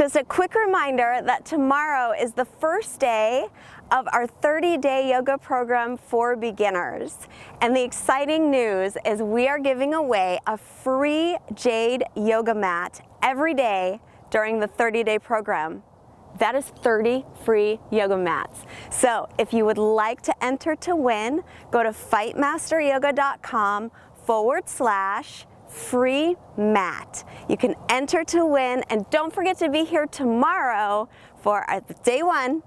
Just a quick reminder that tomorrow is the first day of our 30-day yoga program for beginners. And the exciting news is we are giving away a free jade yoga mat every day during the 30-day program. That is 30 free yoga mats. So if you would like to enter to win, go to fightmasteryoga.com/free mat. You can enter to win, and don't forget to be here tomorrow for our day 1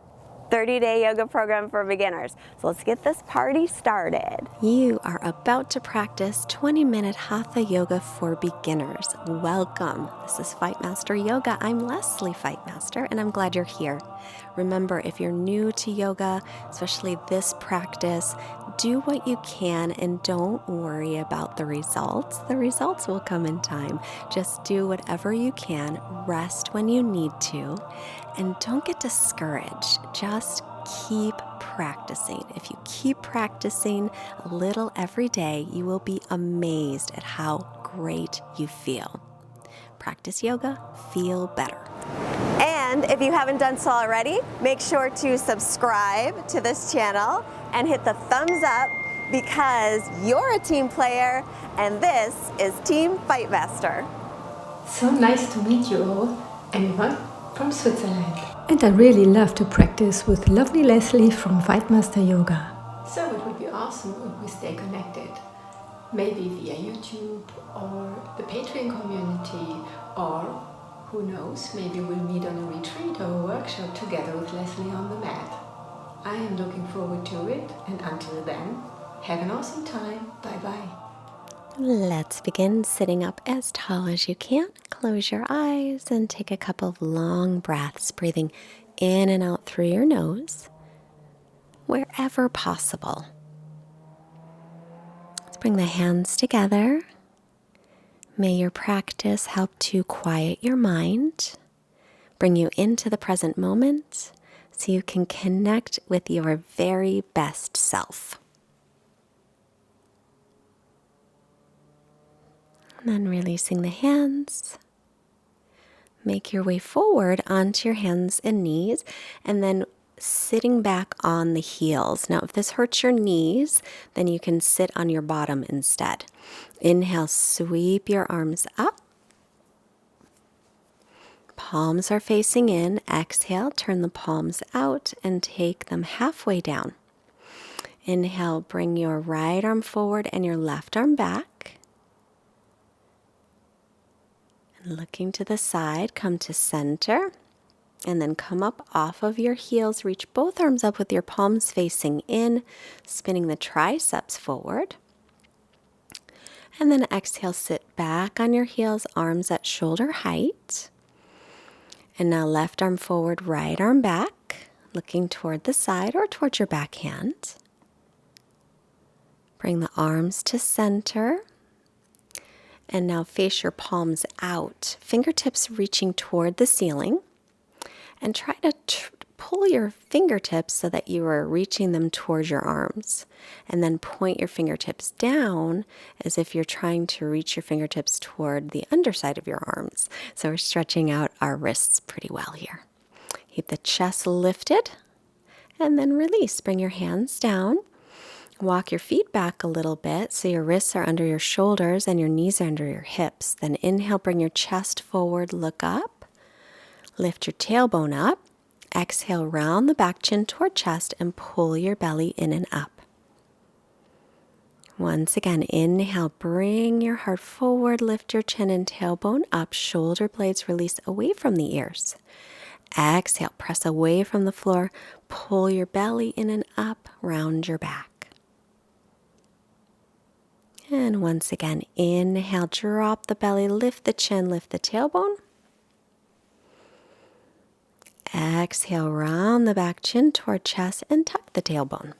30-day yoga program for beginners. So let's get this party started. You are about to practice 20-minute Hatha yoga for beginners. Welcome. This is Fightmaster Yoga. I'm Leslie Fightmaster, and I'm glad you're here. Remember, if you're new to yoga, especially this practice, do what you can and don't worry about the results. The results will come in time. Just do whatever you can, rest when you need to, and don't get discouraged. Just keep practicing. If you keep practicing a little every day, you will be amazed at how great you feel. Practice yoga, feel better. And if you haven't done so already, make sure to subscribe to this channel and hit the thumbs up because you're a team player and this is Team Fightmaster. So nice to meet you all, anyone from Switzerland. And I really love to practice with lovely Leslie from Fightmaster Yoga. So it would be awesome if we stay connected, maybe via YouTube or the Patreon community, or who knows, maybe we'll meet on a retreat or a workshop together with Leslie on the mat. I am looking forward to it, and until then, have an awesome time. Bye-bye. Let's begin sitting up as tall as you can. Close your eyes and take a couple of long breaths, breathing in and out through your nose, wherever possible. Let's bring the hands together. May your practice help to quiet your mind, bring you into the present moment so you can connect with your very best self. And then releasing the hands. Make your way forward onto your hands and knees, and then sitting back on the heels. Now, if this hurts your knees, then you can sit on your bottom instead. Inhale, sweep your arms up. Palms are facing in. Exhale, turn the palms out and take them halfway down. Inhale, bring your right arm forward and your left arm back. And looking to the side, come to center. And then come up off of your heels. Reach both arms up with your palms facing in, spinning the triceps forward. And then exhale, sit back on your heels, arms at shoulder height. And now left arm forward, right arm back, looking toward the side or towards your back hand. Bring the arms to center. And now face your palms out, fingertips reaching toward the ceiling. And try to pull your fingertips so that you are reaching them towards your arms. And then point your fingertips down as if you're trying to reach your fingertips toward the underside of your arms. So we're stretching out our wrists pretty well here. Keep the chest lifted and then release. Bring your hands down. Walk your feet back a little bit so your wrists are under your shoulders and your knees are under your hips. Then inhale, bring your chest forward, look up. Lift your tailbone up. Exhale, round the back, chin toward chest, and pull your belly in and up. Once again, inhale, bring your heart forward, lift your chin and tailbone up, shoulder blades release away from the ears. Exhale, press away from the floor, pull your belly in and up, round your back. And once again, inhale, drop the belly, lift the chin, lift the tailbone. Exhale, round the back, chin toward chest, and tuck the tailbone.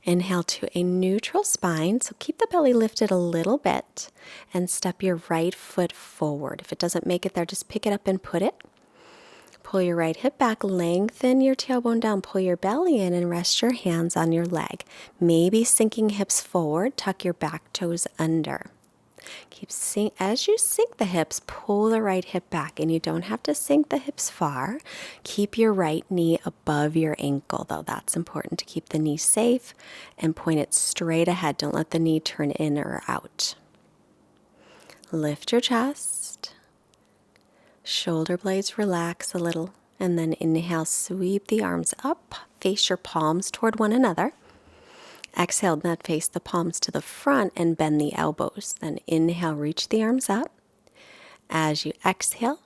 Inhale to a neutral spine, so keep the belly lifted a little bit, and step your right foot forward. If it doesn't make it there, just pick it up and put it. Pull your right hip back, lengthen your tailbone down, pull your belly in, and rest your hands on your leg. Maybe sinking hips forward, tuck your back toes under. As you sink the hips, pull the right hip back, and you don't have to sink the hips far. Keep your right knee above your ankle, though. That's important to keep the knee safe and point it straight ahead. Don't let the knee turn in or out. Lift your chest. Shoulder blades relax a little, and then inhale, sweep the arms up, face your palms toward one another. Exhale, then face the palms to the front and bend the elbows. Then inhale, reach the arms up. As you exhale,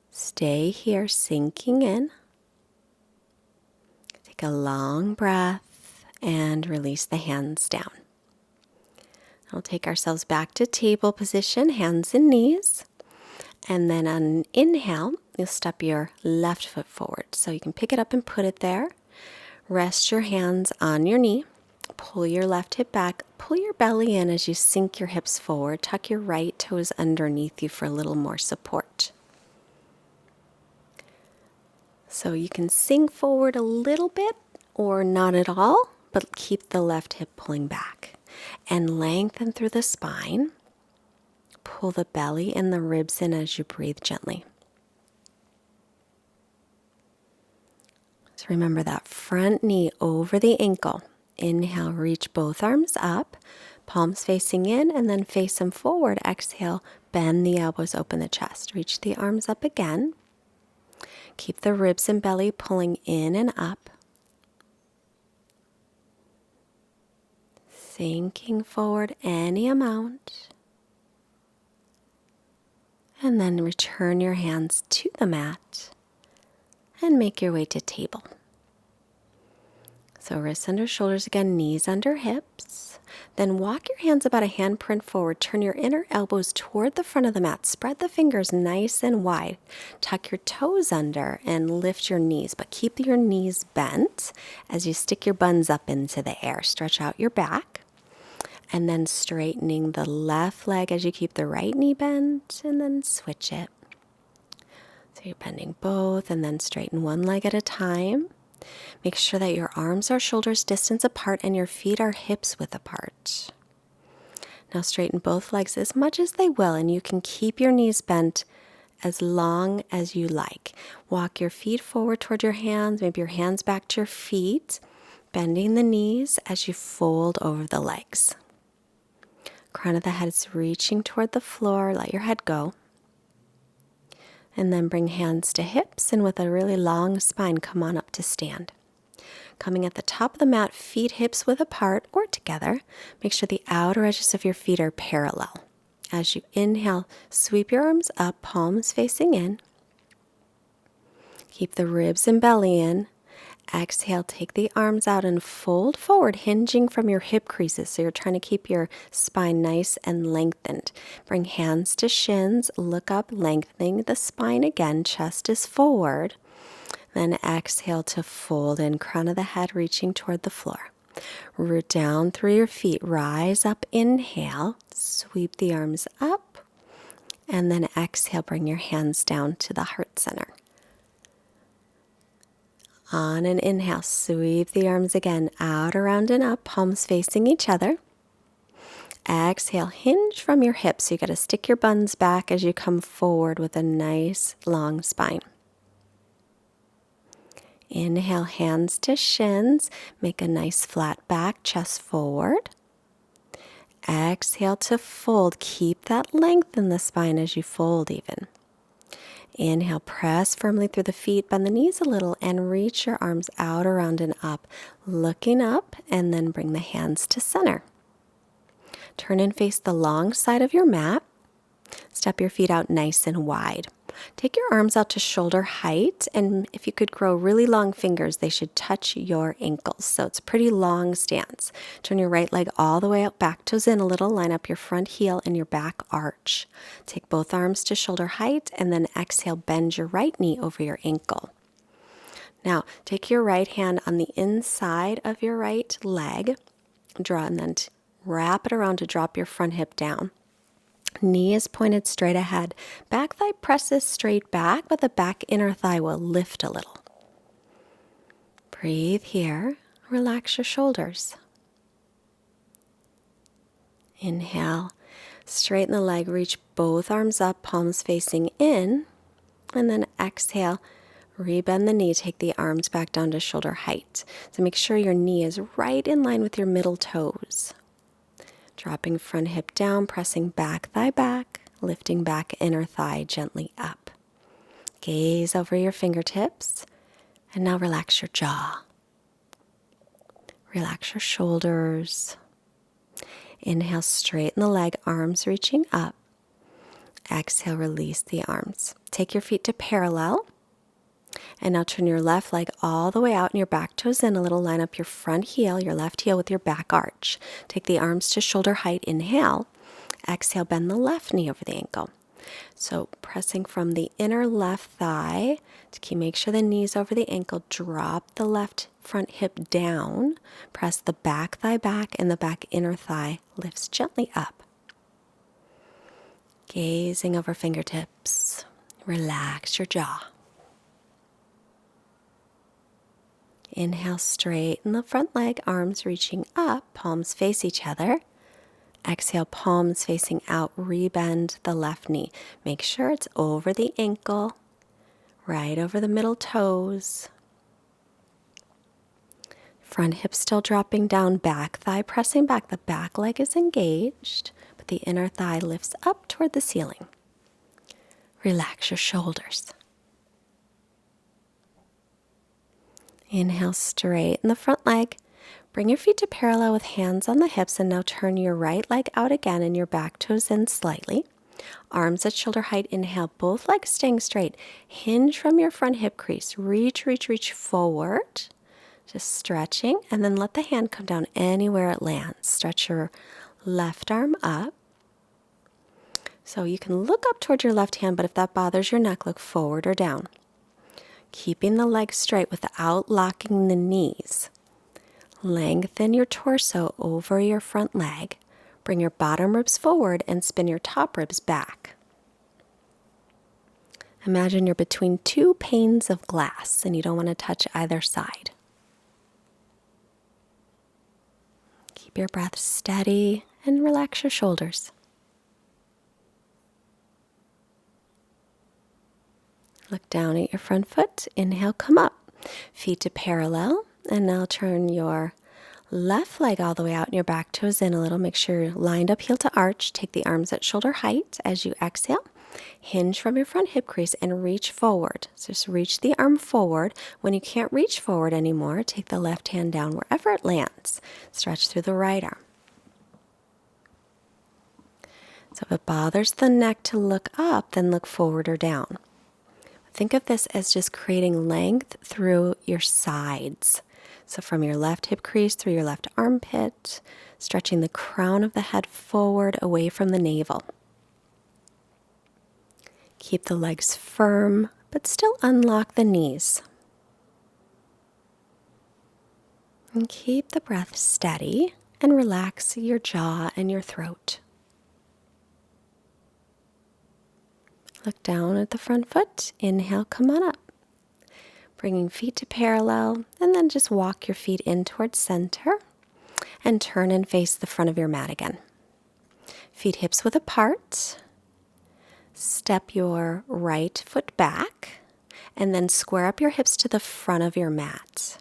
stay here, sinking in. Take a long breath and release the hands down. We'll take ourselves back to table position, hands and knees. And then on an inhale, you'll step your left foot forward. So you can pick it up and put it there. Rest your hands on your knee. Pull your left hip back. Pull your belly in as you sink your hips forward. Tuck your right toes underneath you for a little more support. So you can sink forward a little bit or not at all, but keep the left hip pulling back. And lengthen through the spine. Pull the belly and the ribs in as you breathe gently. So remember that front knee over the ankle. Inhale, reach both arms up, palms facing in, and then face them forward. Exhale, bend the elbows, open the chest. Reach the arms up again. Keep the ribs and belly pulling in and up. Sinking forward any amount. And then return your hands to the mat and make your way to table. So wrists under shoulders again, knees under hips. Then walk your hands about a handprint forward. Turn your inner elbows toward the front of the mat. Spread the fingers nice and wide. Tuck your toes under and lift your knees, but keep your knees bent as you stick your buns up into the air. Stretch out your back. And then straightening the left leg as you keep the right knee bent, and then switch it. So you're bending both, and then straighten one leg at a time. Make sure that your arms are shoulders distance apart and your feet are hips width apart. Now straighten both legs as much as they will, and you can keep your knees bent as long as you like. Walk your feet forward toward your hands, maybe your hands back to your feet, bending the knees as you fold over the legs. Crown of the head is reaching toward the floor. Let your head go. And then bring hands to hips, and with a really long spine, come on up to stand. Coming at the top of the mat, feet hips width apart or together. Make sure the outer edges of your feet are parallel. As you inhale, sweep your arms up, palms facing in. Keep the ribs and belly in. Exhale, take the arms out and fold forward, hinging from your hip creases. So you're trying to keep your spine nice and lengthened. Bring hands to shins, look up, lengthening the spine again. Chest is forward. Then exhale to fold in, crown of the head reaching toward the floor. Root down through your feet, rise up, inhale, sweep the arms up, and then exhale, bring your hands down to the heart center. On an inhale, sweep the arms again out, around, and up, palms facing each other. Exhale, hinge from your hips. So you got to stick your buns back as you come forward with a nice long spine. Inhale, hands to shins. Make a nice flat back, chest forward. Exhale to fold. Keep that length in the spine as you fold even. Inhale, press firmly through the feet, bend the knees a little, and reach your arms out, around, and up. Looking up, and then bring the hands to center. Turn and face the long side of your mat. Step your feet out nice and wide. Take your arms out to shoulder height, and if you could grow really long fingers, they should touch your ankles. So it's a pretty long stance. Turn your right leg all the way out, back toes in a little. Line up your front heel and your back arch. Take both arms to shoulder height, and then exhale, bend your right knee over your ankle. Now, take your right hand on the inside of your right leg, and then wrap it around to drop your front hip down. Knee is pointed straight ahead. Back thigh presses straight back, but the back inner thigh will lift a little. Breathe here. Relax your shoulders. Inhale, straighten the leg, reach both arms up, palms facing in. And then exhale, rebend the knee, take the arms back down to shoulder height. So make sure your knee is right in line with your middle toes. Dropping front hip down, pressing back thigh back, lifting back inner thigh gently up. Gaze over your fingertips, and now relax your jaw. Relax your shoulders. Inhale, straighten the leg, arms reaching up. Exhale, release the arms. Take your feet to parallel. And now turn your left leg all the way out and your back toes in a little. Line up your front heel, your left heel with your back arch. Take the arms to shoulder height. Inhale. Exhale, bend the left knee over the ankle. So pressing from the inner left thigh to make sure the knee's over the ankle. Drop the left front hip down. Press the back thigh back and the back inner thigh lifts gently up. Gazing over fingertips. Relax your jaw. Inhale, straighten the front leg, arms reaching up, palms face each other. Exhale, palms facing out, rebend the left knee. Make sure it's over the ankle, right over the middle toes. Front hip still dropping down, back thigh pressing back. The back leg is engaged, but the inner thigh lifts up toward the ceiling. Relax your shoulders. Inhale, straighten the front leg. Bring your feet to parallel with hands on the hips, and now turn your right leg out again and your back toes in slightly. Arms at shoulder height. Inhale, both legs staying straight. Hinge from your front hip crease. Reach, reach, reach forward. Just stretching, and then let the hand come down anywhere it lands. Stretch your left arm up. So you can look up toward your left hand, but if that bothers your neck, look forward or down. Keeping the legs straight without locking the knees. Lengthen your torso over your front leg. Bring your bottom ribs forward and spin your top ribs back. Imagine you're between two panes of glass and you don't want to touch either side. Keep your breath steady and relax your shoulders. Look down at your front foot. Inhale, come up. Feet to parallel. And now turn your left leg all the way out and your back toes in a little. Make sure you're lined up heel to arch. Take the arms at shoulder height as you exhale. Hinge from your front hip crease and reach forward. So just reach the arm forward. When you can't reach forward anymore, take the left hand down wherever it lands. Stretch through the right arm. So if it bothers the neck to look up, then look forward or down. Think of this as just creating length through your sides. So from your left hip crease through your left armpit, stretching the crown of the head forward away from the navel. Keep the legs firm, but still unlock the knees. And keep the breath steady and relax your jaw and your throat. Look down at the front foot. Inhale, come on up. Bringing feet to parallel, and then just walk your feet in towards center and turn and face the front of your mat again. Feet hips width apart. Step your right foot back and then square up your hips to the front of your mat.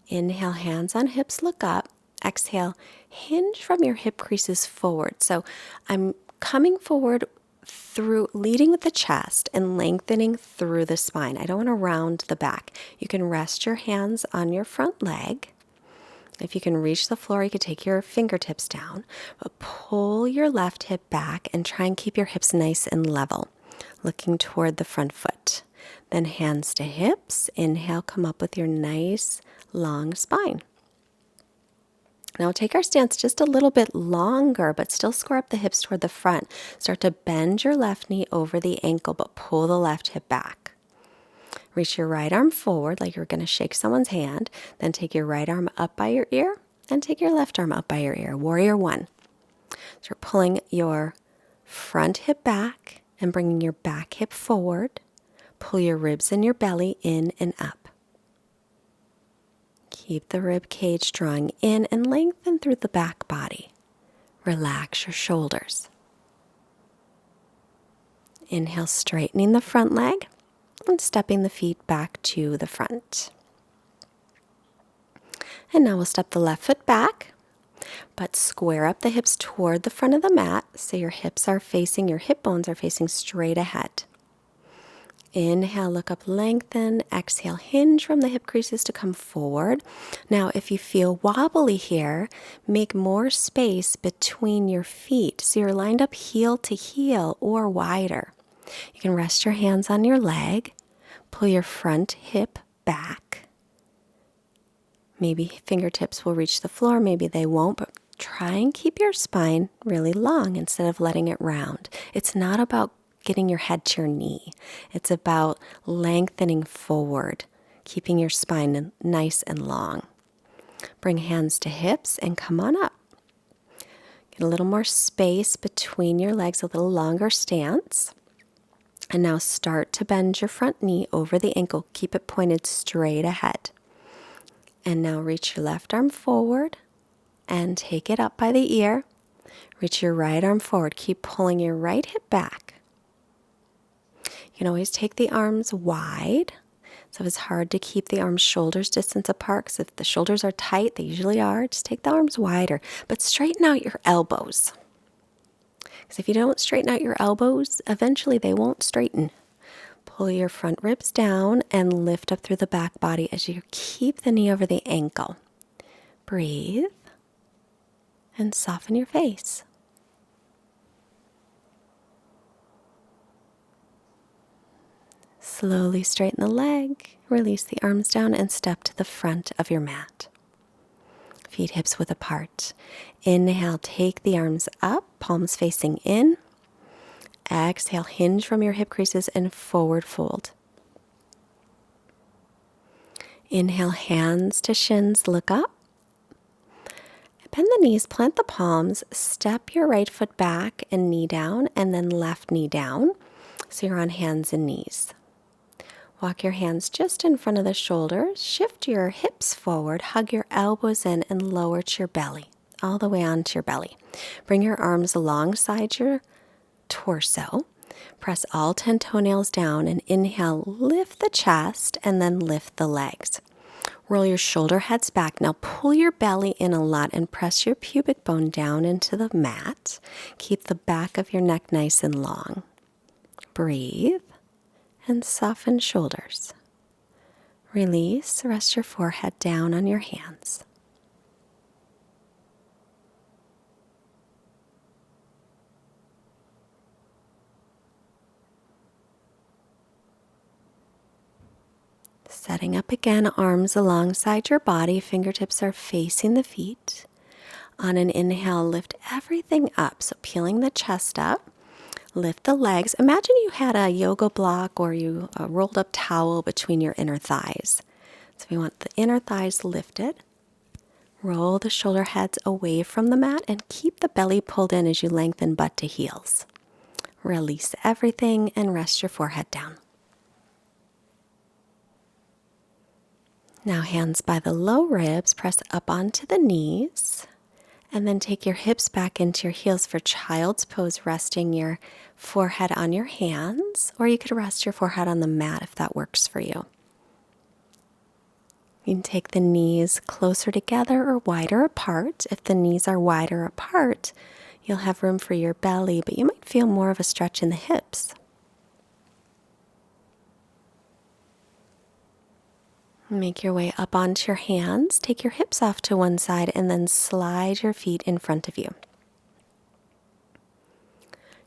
Inhale, hands on hips, look up. Exhale, hinge from your hip creases forward. So I'm coming forward through leading with the chest and lengthening through the spine. I don't want to round the back. You can rest your hands on your front leg. If you can reach the floor, you can take your fingertips down, but pull your left hip back and try and keep your hips nice and level, looking toward the front foot. Then hands to hips. Inhale, come up with your nice long spine. Now take our stance just a little bit longer, but still square up the hips toward the front. Start to bend your left knee over the ankle, but pull the left hip back. Reach your right arm forward like you're going to shake someone's hand. Then take your right arm up by your ear and take your left arm up by your ear. Warrior one. So you're pulling your front hip back and bringing your back hip forward. Pull your ribs and your belly in and up. Keep the rib cage drawing in and lengthen through the back body. Relax your shoulders. Inhale, straightening the front leg and stepping the feet back to the front. And now we'll step the left foot back, but square up the hips toward the front of the mat so your hip bones are facing straight ahead. Inhale, look up, lengthen. Exhale, hinge from the hip creases to come forward. Now, if you feel wobbly here, make more space between your feet so you're lined up heel to heel or wider. You can rest your hands on your leg, pull your front hip back. Maybe fingertips will reach the floor, maybe they won't, but try and keep your spine really long instead of letting it round. It's not about getting your head to your knee. It's about lengthening forward, keeping your spine nice and long. Bring hands to hips and come on up. Get a little more space between your legs, a little longer stance. And now start to bend your front knee over the ankle. Keep it pointed straight ahead. And now reach your left arm forward and take it up by the ear. Reach your right arm forward. Keep pulling your right hip back. You can always take the arms wide. So if it's hard to keep the arms shoulders distance apart, because if the shoulders are tight, they usually are, just take the arms wider. But straighten out your elbows. Because if you don't straighten out your elbows, eventually they won't straighten. Pull your front ribs down and lift up through the back body as you keep the knee over the ankle. Breathe and soften your face. Slowly straighten the leg, release the arms down, and step to the front of your mat. Feet hips width apart. Inhale, take the arms up, palms facing in. Exhale, hinge from your hip creases and forward fold. Inhale, hands to shins, look up. Bend the knees, plant the palms, step your right foot back and knee down, and then left knee down. So you're on hands and knees. Walk your hands just in front of the shoulders. Shift your hips forward, hug your elbows in, and lower to your belly, all the way onto your belly. Bring your arms alongside your torso. Press all 10 toenails down and inhale, lift the chest and then lift the legs. Roll your shoulder heads back. Now pull your belly in a lot and press your pubic bone down into the mat. Keep the back of your neck nice and long. Breathe and soften shoulders. Release, rest your forehead down on your hands. Setting up again, arms alongside your body, fingertips are facing the feet. On an inhale, lift everything up. So peeling the chest up, lift the legs. Imagine you had a yoga block or a rolled up towel between your inner thighs. So we want the inner thighs lifted. Roll the shoulder heads away from the mat and keep the belly pulled in as you lengthen butt to heels. Release everything and rest your forehead down. Now hands by the low ribs, press up onto the knees, and then take your hips back into your heels for child's pose, resting your forehead on your hands, or you could rest your forehead on the mat if that works for you. You can take the knees closer together or wider apart. If the knees are wider apart, you'll have room for your belly, but you might feel more of a stretch in the hips. Make your way up onto your hands. Take your hips off to one side and then slide your feet in front of you.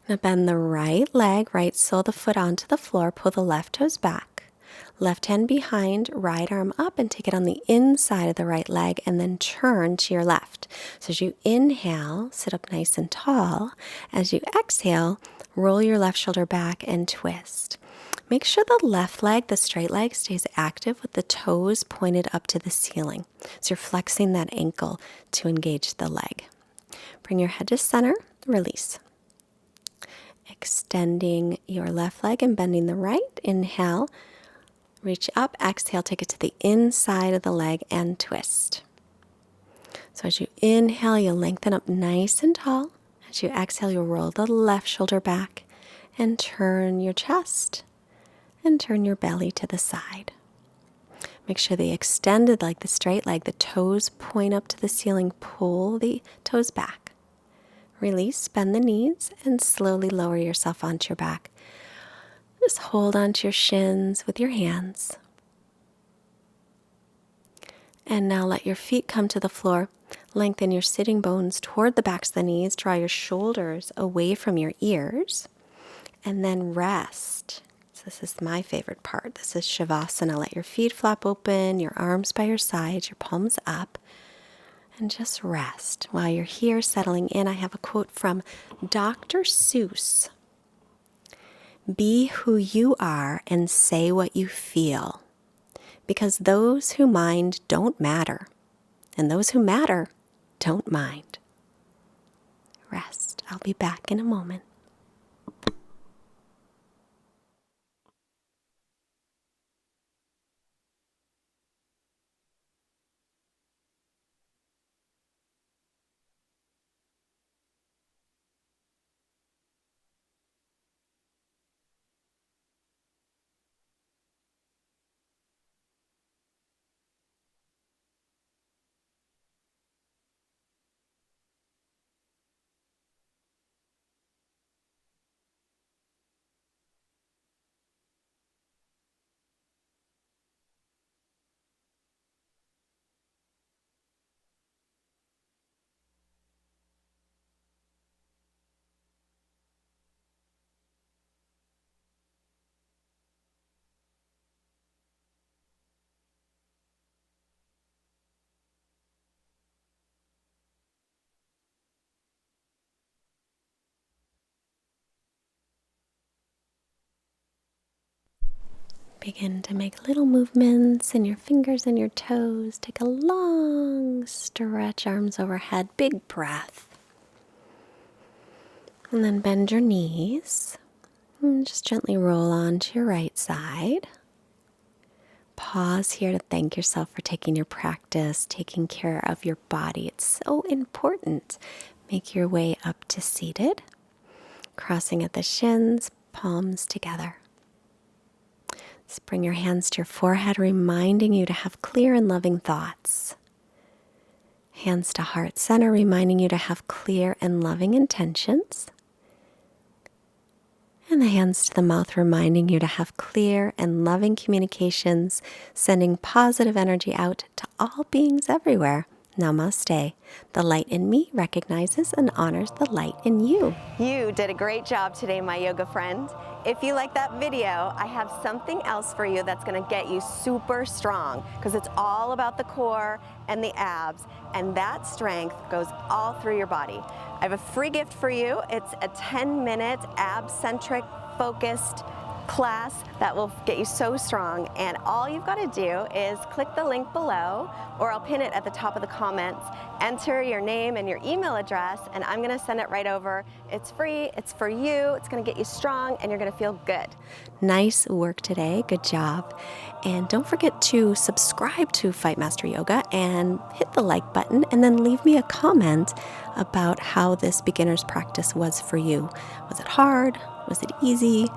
Now bend the right leg, right sole of the foot onto the floor. Pull the left toes back. Left hand behind, right arm up, and take it on the inside of the right leg and then turn to your left. So as you inhale, sit up nice and tall. As you exhale, roll your left shoulder back and twist. Make sure the left leg, the straight leg, stays active with the toes pointed up to the ceiling. So you're flexing that ankle to engage the leg. Bring your head to center, release. Extending your left leg and bending the right. Inhale, reach up, exhale, take it to the inside of the leg and twist. So as you inhale, you'll lengthen up nice and tall. As you exhale, you'll roll the left shoulder back and turn your chest and turn your belly to the side. Make sure the extended leg, the straight leg, the toes point up to the ceiling. Pull the toes back. Release, bend the knees, and slowly lower yourself onto your back. Just hold onto your shins with your hands. And now let your feet come to the floor. Lengthen your sitting bones toward the backs of the knees. Draw your shoulders away from your ears. And then rest. So this is my favorite part. This is Shavasana. Let your feet flap open, your arms by your sides, your palms up. And just rest. While you're here settling in, I have a quote from Dr. Seuss. Be who you are and say what you feel. Because those who mind don't matter. And those who matter don't mind. Rest. I'll be back in a moment. Begin to make little movements in your fingers and your toes. Take a long stretch, arms overhead, big breath. And then bend your knees. And just gently roll onto your right side. Pause here to thank yourself for taking your practice, taking care of your body. It's so important. Make your way up to seated. Crossing at the shins, palms together. Just bring your hands to your forehead, reminding you to have clear and loving thoughts. Hands to heart center, reminding you to have clear and loving intentions. And the hands to the mouth, reminding you to have clear and loving communications, sending positive energy out to all beings everywhere. Namaste. The light in me recognizes and honors the light in you. You did a great job today, my yoga friend. If you like that video, I have something else for you that's going to get you super strong, because it's all about the core and the abs, and that strength goes all through your body. I have a free gift for you. It's a 10-minute ab-centric focused class that will get you so strong, and all you've got to do is click the link below, or I'll pin it at the top of the comments. Enter your name and your email address, and I'm going to send it right over. It's free, it's for you, it's going to get you strong, and you're going to feel good. Nice work today, good job. And don't forget to subscribe to Fightmaster Yoga and hit the like button, and then leave me a comment about how this beginner's practice was for you. Was it hard? Was it easy?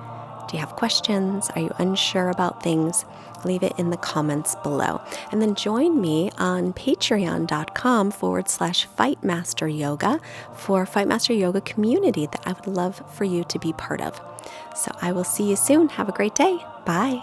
Do you have questions? Are you unsure about things? Leave it in the comments below. And then join me on patreon.com/Fightmaster Yoga for Fightmaster Yoga community that I would love for you to be part of. So I will see you soon. Have a great day. Bye.